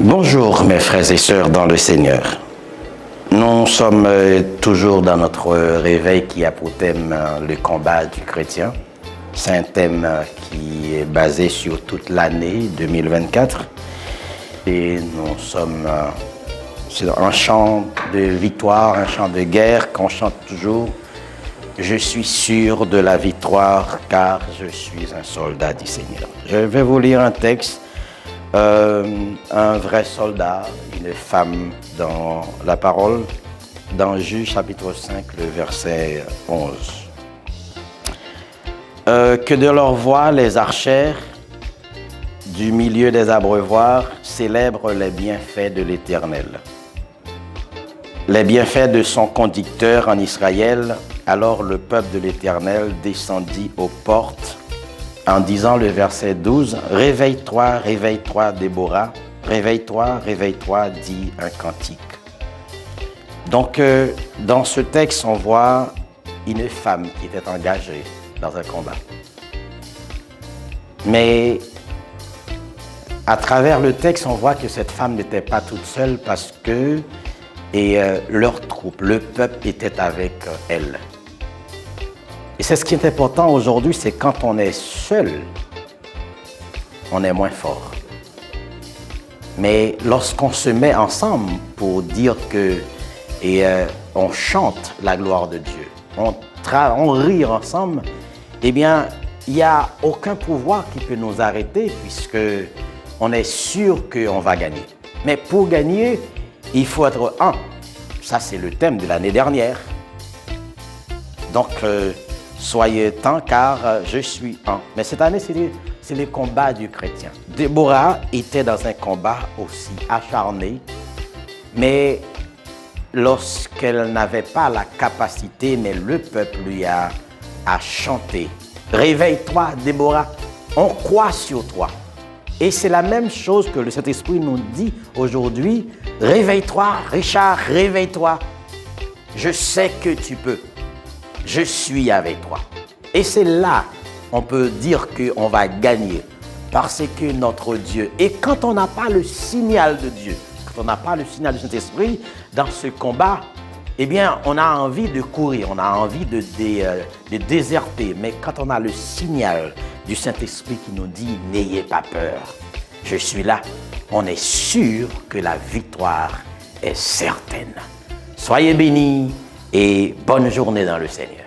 Bonjour mes frères et sœurs dans le Seigneur. Nous sommes toujours dans notre réveil qui a pour thème le combat du chrétien. C'est un thème qui est basé sur toute l'année 2024. Et nous sommes sur un chant de victoire, un chant de guerre qu'on chante toujours. Je suis sûr de la victoire car je suis un soldat du Seigneur. Je vais vous lire un texte. Un vrai soldat, une femme dans la parole, dans Juge chapitre 5, le verset 11. Que de leur voix les archères du milieu des abreuvoirs célèbrent les bienfaits de l'Éternel. Les bienfaits de son conducteur en Israël. Alors le peuple de l'Éternel descendit aux portes en disant le verset 12, « Réveille-toi, réveille-toi, Déborah, réveille-toi, réveille-toi, dit un cantique. » Donc, dans ce texte, on voit une femme qui était engagée dans un combat. Mais à travers le texte, on voit que cette femme n'était pas toute seule parce que leur troupe, le peuple était avec elle. Et c'est ce qui est important aujourd'hui, c'est quand on est seul, on est moins fort. Mais lorsqu'on se met ensemble pour dire que, on chante la gloire de Dieu, on rit ensemble, eh bien, il n'y a aucun pouvoir qui peut nous arrêter puisque on est sûr qu'on va gagner. Mais pour gagner, il faut être un. Ça, c'est le thème de l'année dernière. Donc, soyez un car je suis un. Mais cette année, c'est le combat du chrétien. Déborah était dans un combat aussi acharné, mais lorsqu'elle n'avait pas la capacité, mais le peuple lui a chanté. Réveille-toi, Déborah, on croit sur toi. Et c'est la même chose que le Saint-Esprit nous dit aujourd'hui. Réveille-toi, Richard, réveille-toi. Je sais que tu peux. Je suis avec toi. Et c'est là, on peut dire qu'on va gagner parce que notre Dieu, et quand on n'a pas le signal de Dieu, quand on n'a pas le signal du Saint-Esprit dans ce combat, eh bien, on a envie de courir, on a envie de déserter. Mais quand on a le signal du Saint-Esprit qui nous dit « N'ayez pas peur, je suis là », on est sûr que la victoire est certaine. Soyez bénis et bonne journée dans le Seigneur.